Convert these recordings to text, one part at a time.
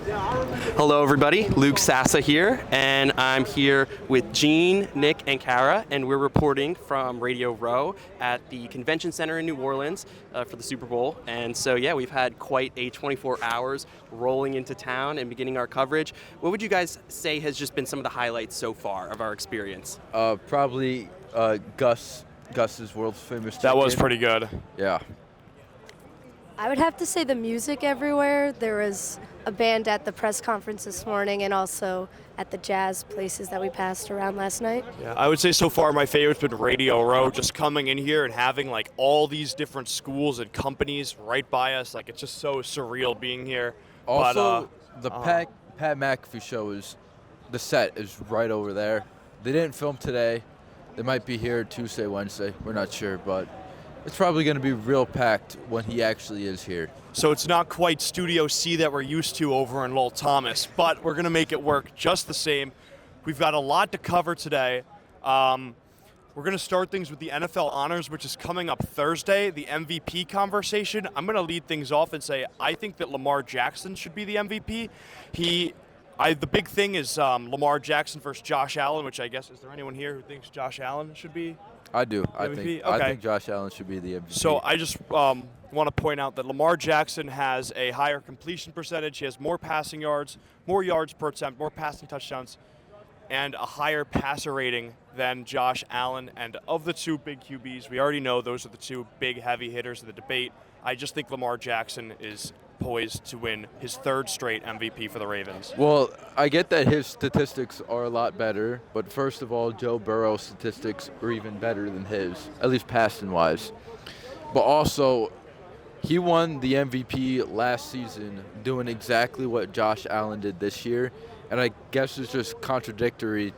Hello, everybody. Luke Sassa here, and I'm here with Gene, Nick, and Kara, and we're reporting from Radio Row at the Convention Center in New Orleans for the Super Bowl. And so, yeah, we've had quite a 24 hours rolling into town and beginning our coverage. What would you guys say has just been some of the highlights so far of our experience? Probably Gus's world's famous That was chicken. pretty good. Yeah. I would have to say the music everywhere. There was a band at the press conference this morning and also at the jazz places that we passed around last night. Yeah, I would say so far my favorite's been Radio Row, just coming in here and having like all these different schools and companies right by us. Like it's just so surreal being here. Also, the Pat McAfee show the set is right over there. They didn't film today. They might be here Tuesday, Wednesday. We're not sure, but it's probably going to be real packed when he actually is here. So it's not quite Studio C that we're used to over in Lowell Thomas, but we're going to make it work just the same. We've got a lot to cover today. We're going to start things with the NFL Honors, which is coming up Thursday, the MVP conversation. I'm going to lead things off and say I think that Lamar Jackson should be the MVP. The big thing is Lamar Jackson versus Josh Allen, which I guess, is there anyone here who thinks Josh Allen should be? I do. MVP? I Okay. think Josh Allen should be the MVP. So I just want to point out that Lamar Jackson has a higher completion percentage. He has more passing yards, more yards per attempt, more passing touchdowns, and a higher passer rating than Josh Allen. And of the two big QBs, we already know those are the two big heavy hitters of the debate. I just think Lamar Jackson is poised to win his third straight MVP for the Ravens. Well, I get that his statistics are a lot better, but first of all, Joe Burrow's statistics are even better than his, at least passing-wise. But also, he won the MVP last season doing exactly what Josh Allen did this year, and I guess it's just contradictory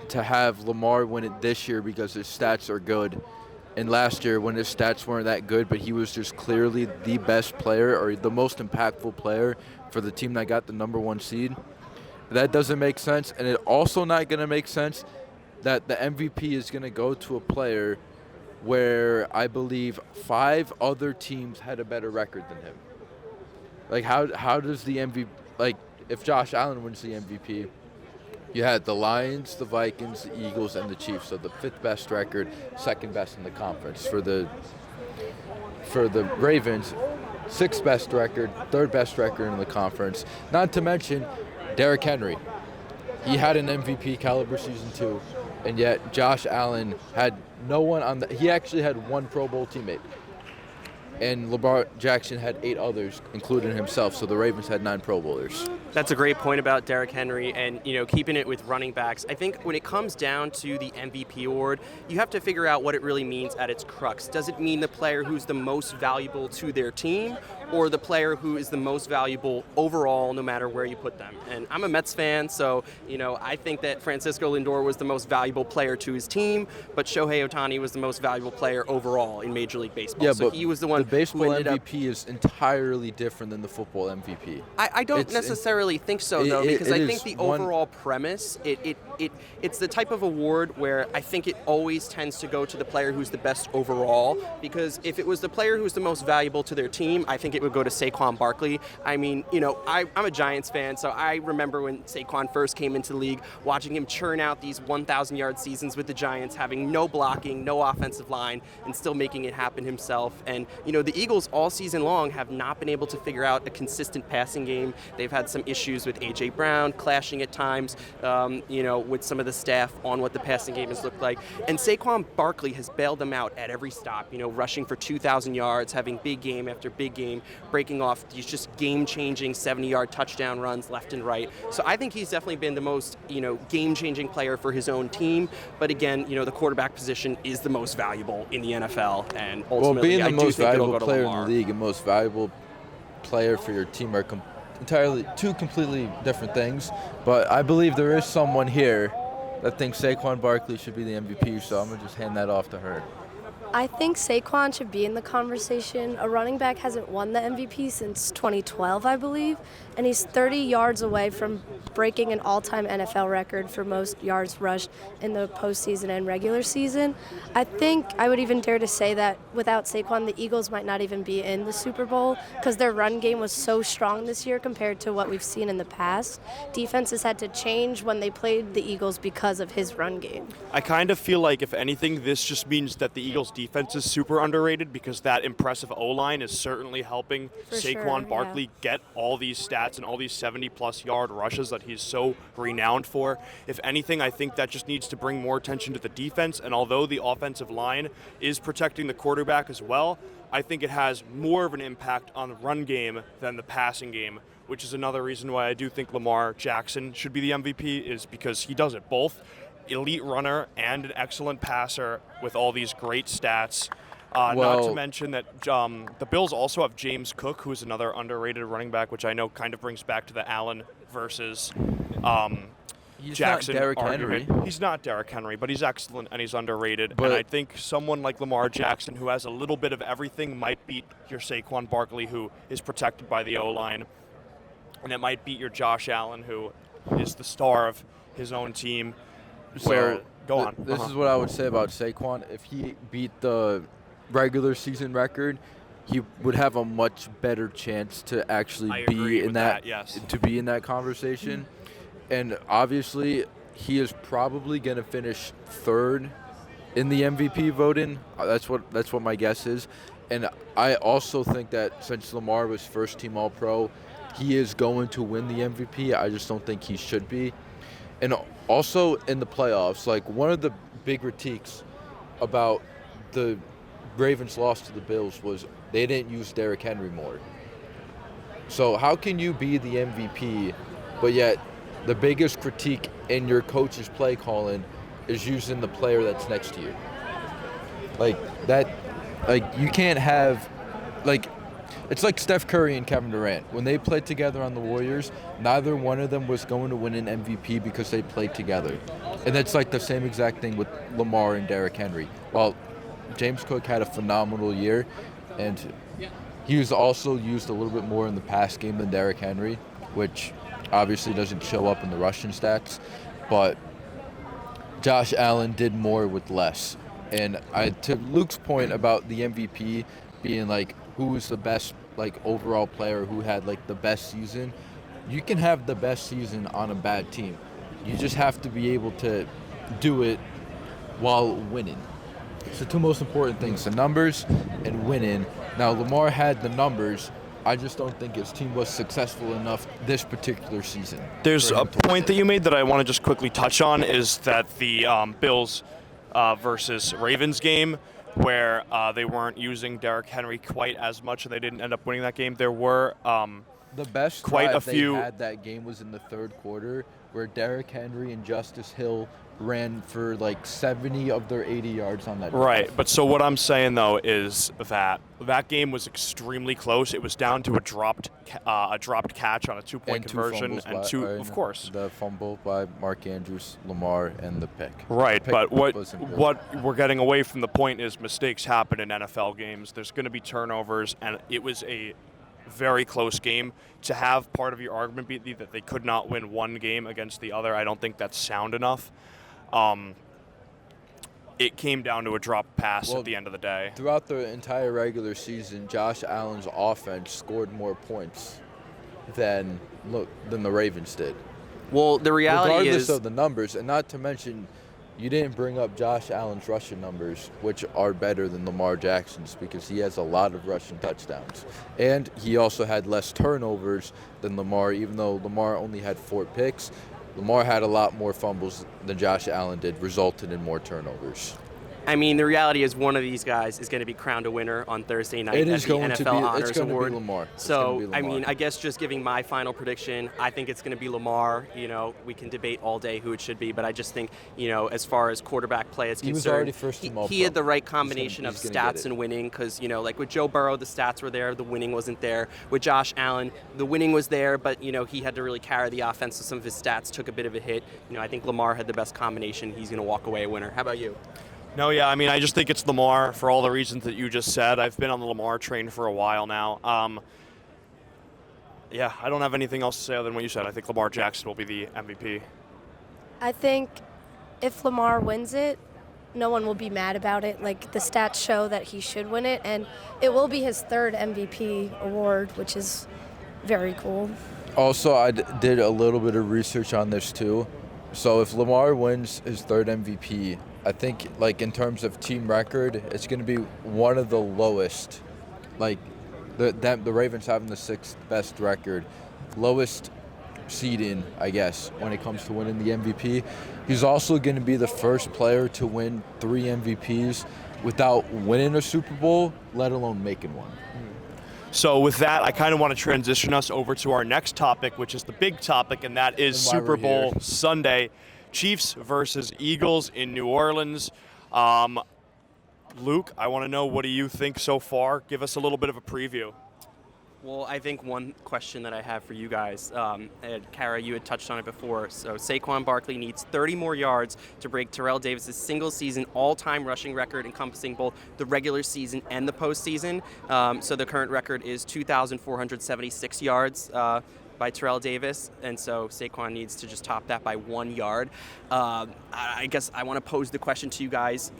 to have Lamar win it this year because his stats are good. And last year, when his stats weren't that good, but he was just clearly the best player or the most impactful player for the team that got the number one seed. That doesn't make sense. And it's also not going to make sense that the MVP is going to go to a player where I believe 5 other teams had a better record than him. Like, how does the MVP, like, if Josh Allen wins the MVP, you had the Lions, the Vikings, the Eagles, and the Chiefs. So the 5th best record, 2nd best in the conference. For the Ravens, 6th best record, 3rd best record in the conference. Not to mention Derrick Henry. He had an MVP caliber season 2, and yet Josh Allen had no one on the. He actually had 1 Pro Bowl teammate. And Lamar Jackson had 8 others, including himself. So the Ravens had 9 Pro Bowlers. That's a great point about Derrick Henry and, keeping it with running backs. I think when it comes down to the MVP award, you have to figure out what it really means at its crux. Does it mean the player who's the most valuable to their team or the player who is the most valuable overall, no matter where you put them? And I'm a Mets fan, so, I think that Francisco Lindor was the most valuable player to his team, but Shohei Ohtani was the most valuable player overall in Major League Baseball. Yeah, so but he was the one the baseball who ended MVP is entirely different than the football MVP. I don't necessarily think so, though, because I think the one overall premise, it's the type of award where I think it always tends to go to the player who's the best overall, because if it was the player who's the most valuable to their team, I think it would go to Saquon Barkley. I mean, I'm a Giants fan, so I remember when Saquon first came into the league, watching him churn out these 1,000-yard seasons with the Giants, having no blocking, no offensive line, and still making it happen himself. And, the Eagles all season long have not been able to figure out a consistent passing game. They've had some issues with A.J. Brown, clashing at times, with some of the staff on what the passing game has looked like. And Saquon Barkley has bailed them out at every stop, rushing for 2,000 yards, having big game after big game, breaking off these just game-changing 70-yard touchdown runs left and right. So I think he's definitely been the most, game-changing player for his own team. But again, the quarterback position is the most valuable in the NFL. And ultimately, being the I do most think it'll valuable go to player Lamar. in the league and most valuable player for your team are entirely 2 completely different things. But I believe there is someone here that thinks Saquon Barkley should be the MVP, so I'm going to just hand that off to her. I think Saquon should be in the conversation. A running back hasn't won the MVP since 2012, I believe, and he's 30 yards away from breaking an all-time NFL record for most yards rushed in the postseason and regular season. I think I would even dare to say that without Saquon, the Eagles might not even be in the Super Bowl because their run game was so strong this year compared to what we've seen in the past. Defenses had to change when they played the Eagles because of his run game. I kind of feel like, if anything, this just means that the Eagles' defense is super underrated because that impressive O-line is certainly helping For Saquon sure, Barkley yeah. get all these stats and all these 70-plus yard rushes that he's so renowned for. If anything, I think that just needs to bring more attention to the defense, and although the offensive line is protecting the quarterback as well, I think it has more of an impact on the run game than the passing game, which is another reason why I do think Lamar Jackson should be the MVP, is because he does it both. Elite runner and an excellent passer with all these great stats. Not to mention that the Bills also have James Cook, who is another underrated running back, which I know kind of brings back to the Allen versus He's Jackson not Derrick argument. Henry. He's not Derrick Henry, but he's excellent and he's underrated. But and I think someone like Lamar Jackson, who has a little bit of everything, might beat your Saquon Barkley, who is protected by the O-line. And it might beat your Josh Allen, who is the star of his own team. So go on. This is what I would say about Saquon. If he beat the regular season record, he would have a much better chance to actually I be agree in with that, yes. to be in that conversation. And obviously, he is probably going to finish third in the MVP voting. That's what my guess is. And I also think that since Lamar was first team All-Pro, he is going to win the MVP. I just don't think he should be. And also in the playoffs, like one of the big critiques about the Ravens' loss to the Bills was they didn't use Derrick Henry more. So how can you be the MVP, but yet the biggest critique in your coach's play calling is using the player that's next to you? Like that, like you can't have, like, it's like Steph Curry and Kevin Durant. When they played together on the Warriors, neither one of them was going to win an MVP because they played together. And that's like the same exact thing with Lamar and Derrick Henry. While James Cook had a phenomenal year, and he was also used a little bit more in the pass game than Derrick Henry, which obviously doesn't show up in the rushing stats. But Josh Allen did more with less. And to Luke's point about the MVP being like, who was the best like overall player, who had like the best season, you can have the best season on a bad team. You just have to be able to do it while winning. It's the two most important things, the numbers and winning. Now, Lamar had the numbers. I just don't think his team was successful enough this particular season. There's a point that you made that I want to just quickly touch on, is that the Bills versus Ravens game, where they weren't using Derrick Henry quite as much, and they didn't end up winning that game. There were the best quite a drive few. they had that game was in the third quarter, where Derrick Henry and Justice Hill ran for like 70 of their 80 yards on that drive. Right, but so what I'm saying though is that game was extremely close. It was down to a dropped catch on a two-point And two conversion, fumbles and by- of course. the fumble by Mark Andrews, Lamar, and the pick. Right, Pick but wasn't good. what we're getting away from the point is mistakes happen in NFL games. There's going to be turnovers, and it was a very close game. To have part of your argument be that they could not win one game against the other, I don't think that's sound enough. It came down to a drop pass Well, at the end of the day. Throughout the entire regular season, Josh Allen's offense scored more points than the Ravens did. Well, the reality Regardless is of the numbers, and not to mention, you didn't bring up Josh Allen's rushing numbers, which are better than Lamar Jackson's because he has a lot of rushing touchdowns. And he also had less turnovers than Lamar, even though Lamar only had 4 picks. Lamar had a lot more fumbles than Josh Allen did, resulted in more turnovers. I mean, the reality is one of these guys is going to be crowned a winner on Thursday night It at is the going NFL to be. Honors It's going to Award. be Lamar. It's So, gonna be I Lamar. mean, I guess just giving my final prediction, I think it's going to be Lamar. You know, we can debate all day who it should be, but I just think, you know, as far as quarterback play is He was concerned, already first team he All-Pro. had the right combination he's of gonna get stats it. and winning because, you know, like with Joe Burrow, the stats were there, the winning wasn't there. With Josh Allen, the winning was there, but, you know, he had to really carry the offense, so some of his stats took a bit of a hit. You know, I think Lamar had the best combination. He's going to walk away a winner. How about you? No, yeah, I mean, I just think it's Lamar for all the reasons that you just said. I've been on the Lamar train for a while now. Yeah, I don't have anything else to say other than what you said. I think Lamar Jackson will be the MVP. I think if Lamar wins it, no one will be mad about it. Like, the stats show that he should win it, and it will be his third MVP award, which is very cool. Also, I did a little bit of research on this too. So if Lamar wins his third MVP, I think like in terms of team record, it's going to be one of the lowest. Like the Ravens having the sixth best record, lowest seeding, I guess, when it comes to winning the MVP. He's also going to be the first player to win 3 MVPs without winning a Super Bowl, let alone making one. So with that, I kind of want to transition us over to our next topic, which is the big topic, and that is And why Super we're Bowl here. Sunday, Chiefs versus Eagles in New Orleans. Luke, I want to know, what do you think so far? Give us a little bit of a preview. Well, I think one question that I have for you guys, and Kara, you had touched on it before. So Saquon Barkley needs 30 more yards to break Terrell Davis' single-season all-time rushing record, encompassing both the regular season and the postseason. So the current record is 2,476 yards by Terrell Davis, and so Saquon needs to just top that by 1 yard. I guess I want to pose the question to you guys.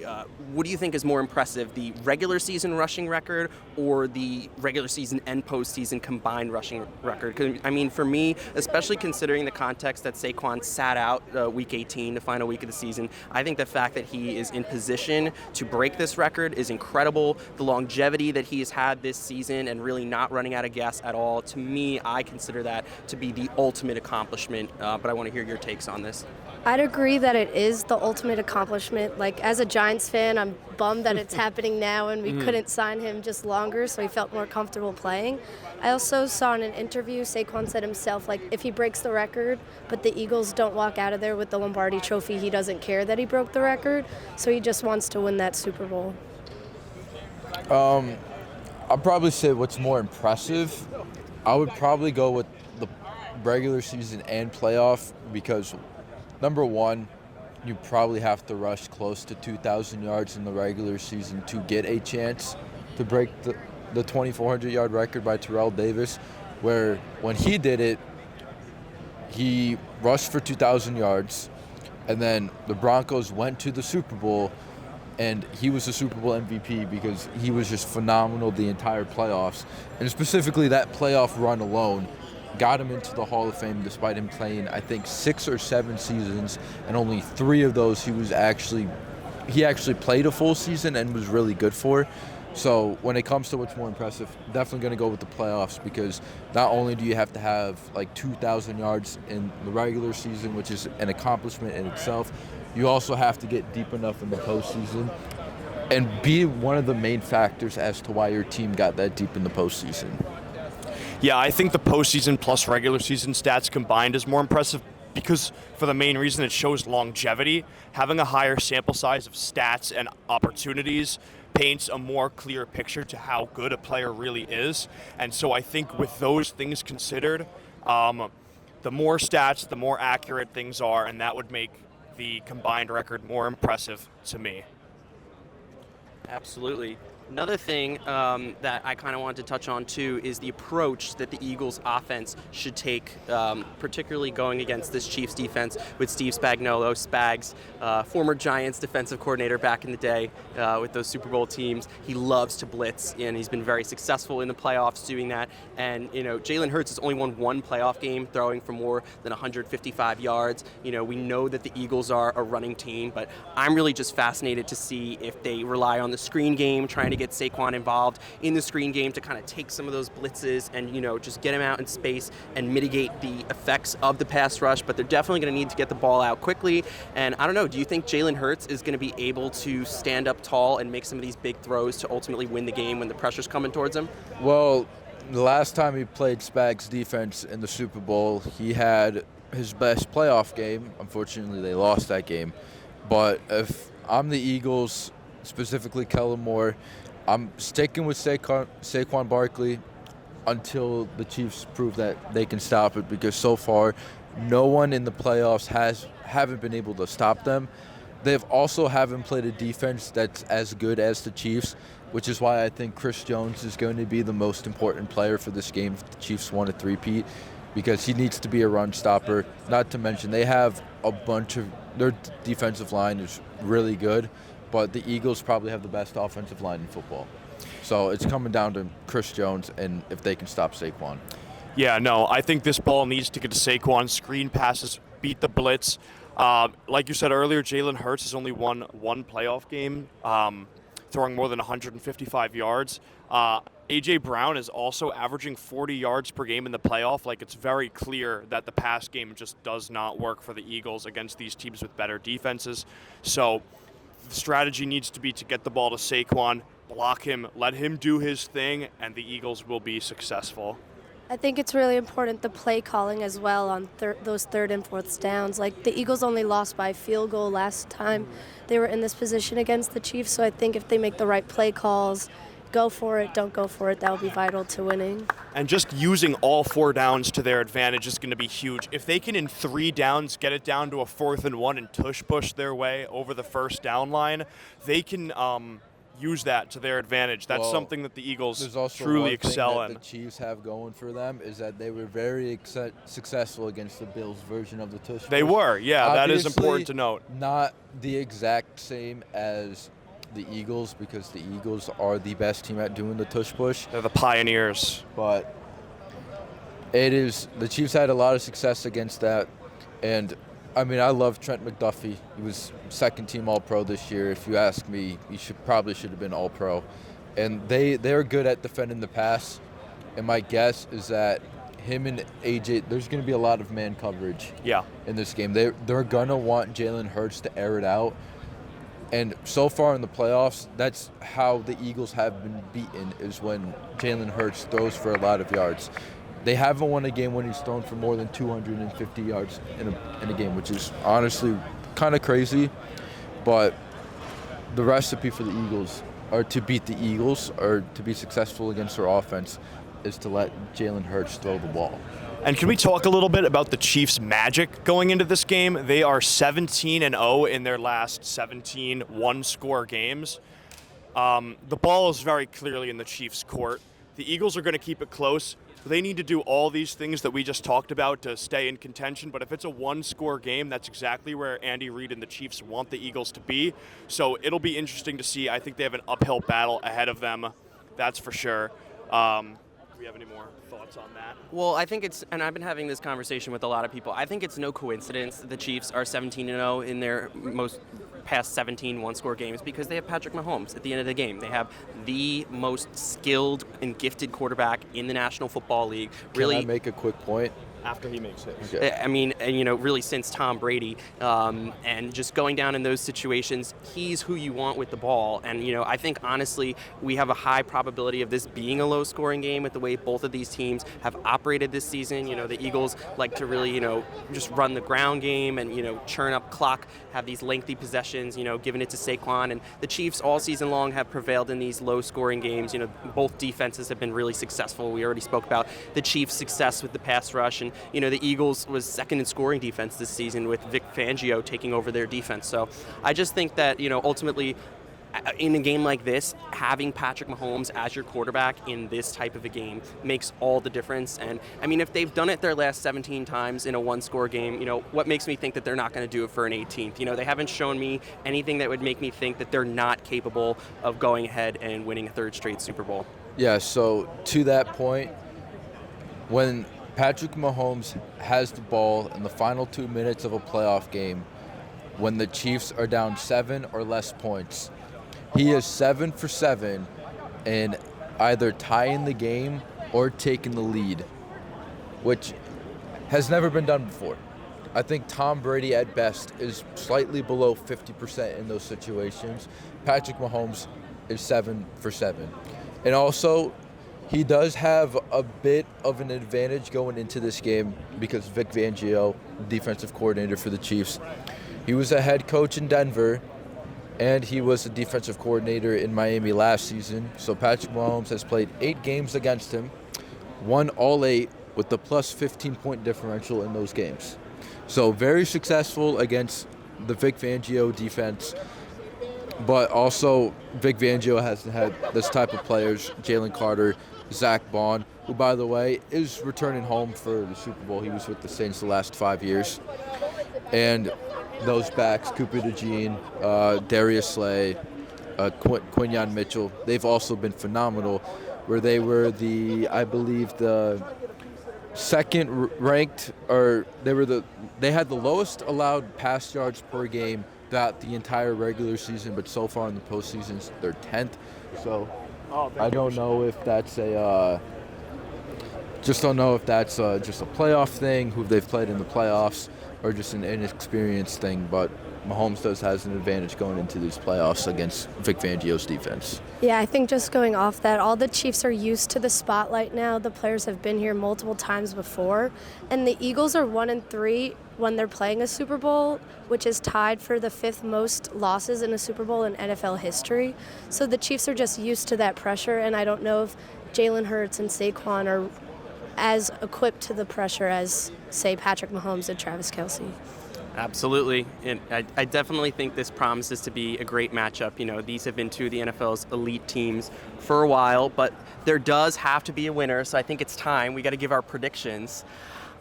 What do you think is more impressive, the regular season rushing record or the regular season and postseason combined rushing record? 'Cause, I mean, for me, especially considering the context that Saquon sat out Week 18, the final week of the season, I think the fact that he is in position to break this record is incredible. The longevity that he has had this season and really not running out of gas at all, to me, I consider that to be the ultimate accomplishment, but I want to hear your takes on this. I'd agree that it is the ultimate accomplishment. Like, as a Giants fan, I'm bummed that it's happening now and we couldn't sign him just longer so he felt more comfortable playing. I also saw in an interview, Saquon said himself, like, if he breaks the record, but the Eagles don't walk out of there with the Lombardi Trophy, he doesn't care that he broke the record, so he just wants to win that Super Bowl. I'll probably say what's more impressive. I would probably go with the regular season and playoff because, number one, you probably have to rush close to 2,000 yards in the regular season to get a chance to break the 2,400-yard record by Terrell Davis, where when he did it, he rushed for 2,000 yards, and then the Broncos went to the Super Bowl, and he was the Super Bowl MVP because he was just phenomenal the entire playoffs. And specifically that playoff run alone got him into the Hall of Fame despite him playing, I think, 6 or 7 seasons, and only 3 of those he actually played a full season and was really good for. So when it comes to what's more impressive, definitely going to go with the playoffs because not only do you have to have like 2,000 yards in the regular season, which is an accomplishment in itself, you also have to get deep enough in the postseason and be one of the main factors as to why your team got that deep in the postseason. Yeah, I think the postseason plus regular season stats combined is more impressive because, for the main reason, it shows longevity. Having a higher sample size of stats and opportunities paints a more clear picture to how good a player really is. And so I think with those things considered, the more stats, the more accurate things are, and that would make the combined record more impressive to me. Absolutely. Another thing that I kind of wanted to touch on too is the approach that the Eagles offense should take, particularly going against this Chiefs defense with Steve Spagnuolo, Spags, former Giants defensive coordinator back in the day with those Super Bowl teams. He loves to blitz, and he's been very successful in the playoffs doing that. And, you know, Jalen Hurts has only won 1 playoff game throwing for more than 155 yards. You know, we know that the Eagles are a running team, but I'm really just fascinated to see if they rely on the screen game, trying to get Saquon involved in the screen game to kind of take some of those blitzes and, you know, just get him out in space and mitigate the effects of the pass rush. But they're definitely going to need to get the ball out quickly. And I don't know, do you think Jalen Hurts is going to be able to stand up tall and make some of these big throws to ultimately win the game when the pressure's coming towards him? Well, the last time he played Spags defense in the Super Bowl, he had his best playoff game. Unfortunately, they lost that game. But if I'm the Eagles, specifically Kellen Moore, I'm sticking with Saquon Barkley until the Chiefs prove that they can stop it, because so far no one in the playoffs haven't been able to stop them. They've also haven't played a defense that's as good as the Chiefs, which is why I think Chris Jones is going to be the most important player for this game if the Chiefs want a three-peat, because he needs to be a run stopper. Not to mention they have a bunch of their defensive line is really good, but the Eagles probably have the best offensive line in football. So it's coming down to Chris Jones and if they can stop Saquon. Yeah, no, I think this ball needs to get to Saquon. Screen passes, beat the blitz. Like you said earlier, Jalen Hurts has only won one playoff game, throwing more than 155 yards. A.J. Brown is also averaging 40 yards per game in the playoff. Like, it's very clear that the pass game just does not work for the Eagles against these teams with better defenses. So the strategy needs to be to get the ball to Saquon, block him, let him do his thing, and the Eagles will be successful. I think it's really important the play calling as well on those third and fourth downs. Like, the Eagles only lost by field goal last time they were in this position against the Chiefs, so I think if they make the right play calls, go for it, don't go for it, that will be vital to winning. And just using all 4 downs to their advantage is going to be huge. If they can, in 3 downs, get it down to a 4th and 1 and push their way over the first down line, they can use that to their advantage. That's something that the Eagles truly excel in. The Chiefs have going for them is that they were very successful against the Bills version of the tush push. They were, yeah. Obviously, that is important to note. Not the exact same as the Eagles, because the Eagles are the best team at doing the tush push. They're the pioneers. But it is, the Chiefs had a lot of success against that. And I mean, I love Trent McDuffie. He was second team All-Pro this year. If you ask me, he should have been All-Pro. And they're good at defending the pass. And my guess is that him and AJ, there's going to be a lot of man coverage in this game. They're going to want Jalen Hurts to air it out. And so far in the playoffs, that's how the Eagles have been beaten, is when Jalen Hurts throws for a lot of yards. They haven't won a game when he's thrown for more than 250 yards in a game, which is honestly kind of crazy. But the recipe for the Eagles, or to beat the Eagles, or to be successful against their offense, is to let Jalen Hurts throw the ball. And can we talk a little bit about the Chiefs' magic going into this game? They are 17-0 in their last 17 one-score games. The ball is very clearly in the Chiefs' court. The Eagles are going to keep it close. They need to do all these things that we just talked about to stay in contention, but if it's a one-score game, that's exactly where Andy Reid and the Chiefs want the Eagles to be. So it'll be interesting to see. I think they have an uphill battle ahead of them, that's for sure. Do we have any more thoughts on that? Well, I think it's, and I've been having this conversation with a lot of people, I think it's no coincidence that the Chiefs are 17-0 in their most past 17 one-score games, because they have Patrick Mahomes at the end of the game. They have the most skilled and gifted quarterback in the National Football League. Can I make a quick point? After he makes it. Okay. I mean, really since Tom Brady, and just going down in those situations, he's who you want with the ball. And, I think, honestly, we have a high probability of this being a low-scoring game with the way both of these teams have operated this season. The Eagles like to really, just run the ground game and, churn up clock, have these lengthy possessions, giving it to Saquon. And the Chiefs all season long have prevailed in these low-scoring games. Both defenses have been really successful. We already spoke about the Chiefs' success with the pass rush, and the Eagles was second in scoring defense this season with Vic Fangio taking over their defense. So I just think that, ultimately, in a game like this, having Patrick Mahomes as your quarterback in this type of a game makes all the difference. And, I mean, if they've done it their last 17 times in a one-score game, what makes me think that they're not going to do it for an 18th? They haven't shown me anything that would make me think that they're not capable of going ahead and winning a third straight Super Bowl. Yeah, so to that point, when Patrick Mahomes has the ball in the final 2 minutes of a playoff game, when the Chiefs are down 7 or less points, he is 7 for 7 in either tying the game or taking the lead, which has never been done before. I think Tom Brady at best is slightly below 50% in those situations. Patrick Mahomes is 7 for 7. And also, he does have a bit of an advantage going into this game because Vic Fangio, defensive coordinator for the Chiefs, he was a head coach in Denver, and he was a defensive coordinator in Miami last season. So Patrick Mahomes has played 8 games against him, won all 8 with the plus 15-point differential in those games. So very successful against the Vic Fangio defense, but also Vic Fangio has had this type of players, Jalen Carter, Zach Bond, who, by the way, is returning home for the Super Bowl. He was with the Saints the last 5 years. And those backs, Cooper DeJean, Darius Slay, Quinyon Mitchell, they've also been phenomenal, where they were I believe the second ranked, or they had the lowest allowed pass yards per game throughout the entire regular season, but so far in the postseason, they're 10th. So I don't know if that's just a playoff thing, who they've played in the playoffs, or just an inexperienced thing. But Mahomes has an advantage going into these playoffs against Vic Fangio's defense. Yeah, I think just going off that, all the Chiefs are used to the spotlight now. The players have been here multiple times before, and the Eagles are 1-3 when they're playing a Super Bowl, which is tied for the 5th most losses in a Super Bowl in NFL history. So the Chiefs are just used to that pressure, and I don't know if Jalen Hurts and Saquon are as equipped to the pressure as, say, Patrick Mahomes and Travis Kelce. Absolutely. And I definitely think this promises to be a great matchup. You know, these have been two of the NFL's elite teams for a while, but there does have to be a winner, so I think it's time. We got to give our predictions.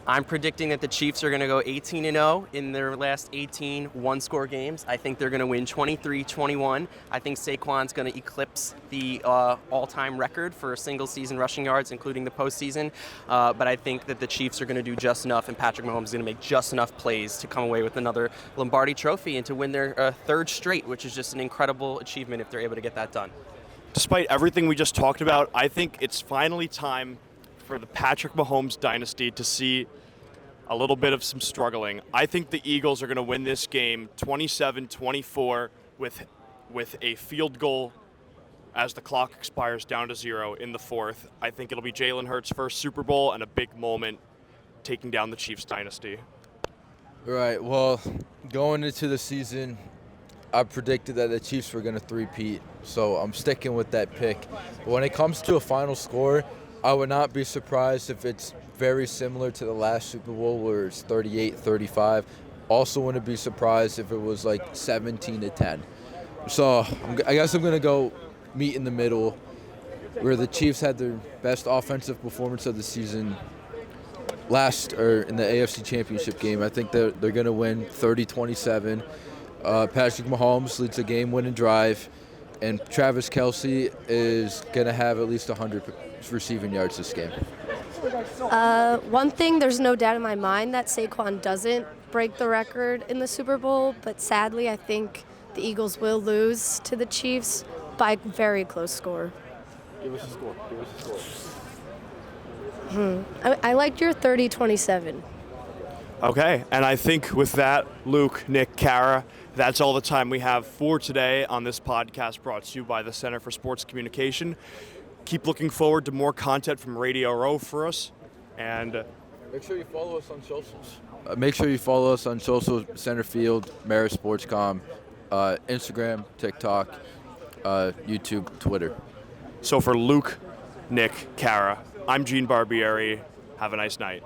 I'm predicting that the Chiefs are going to go 18-0 in their last 18 one-score games. I think they're going to win 23-21. I think Saquon's going to eclipse the all-time record for single-season rushing yards, including the postseason. But I think that the Chiefs are going to do just enough, and Patrick Mahomes is going to make just enough plays to come away with another Lombardi Trophy and to win their 3rd straight, which is just an incredible achievement if they're able to get that done. Despite everything we just talked about, I think it's finally time for the Patrick Mahomes dynasty to see a little bit of some struggling. I think the Eagles are going to win this game 27-24 with a field goal as the clock expires down to 0 in the 4th. I think it'll be Jalen Hurts' first Super Bowl and a big moment taking down the Chiefs dynasty. Right. Well, going into the season, I predicted that the Chiefs were going to three-peat, so I'm sticking with that pick. But when it comes to a final score, I would not be surprised if it's very similar to the last Super Bowl where it's 38-35. Also wouldn't be surprised if it was like 17-10. So I guess I'm going to go meet in the middle, where the Chiefs had their best offensive performance of the season in the AFC Championship game. I think they're going to win 30-27. Patrick Mahomes leads the game-winning drive, and Travis Kelce is going to have at least 100 receiving yards this game. One thing, there's no doubt in my mind that Saquon doesn't break the record in the Super Bowl, but sadly I think the Eagles will lose to the Chiefs by a very close score. Give us a score. I liked your 30-27. Okay, and I think with that, Luke, Nick, Kara, that's all the time we have for today on this podcast brought to you by the Center for Sports Communication. Keep looking forward to more content from Radio Row for us, and make sure you follow us on socials. Make sure you follow us on social: Centerfield, Marist Sportscom, Instagram, TikTok, YouTube, Twitter. So for Luke, Nick, Kara, I'm Gene Barbieri. Have a nice night.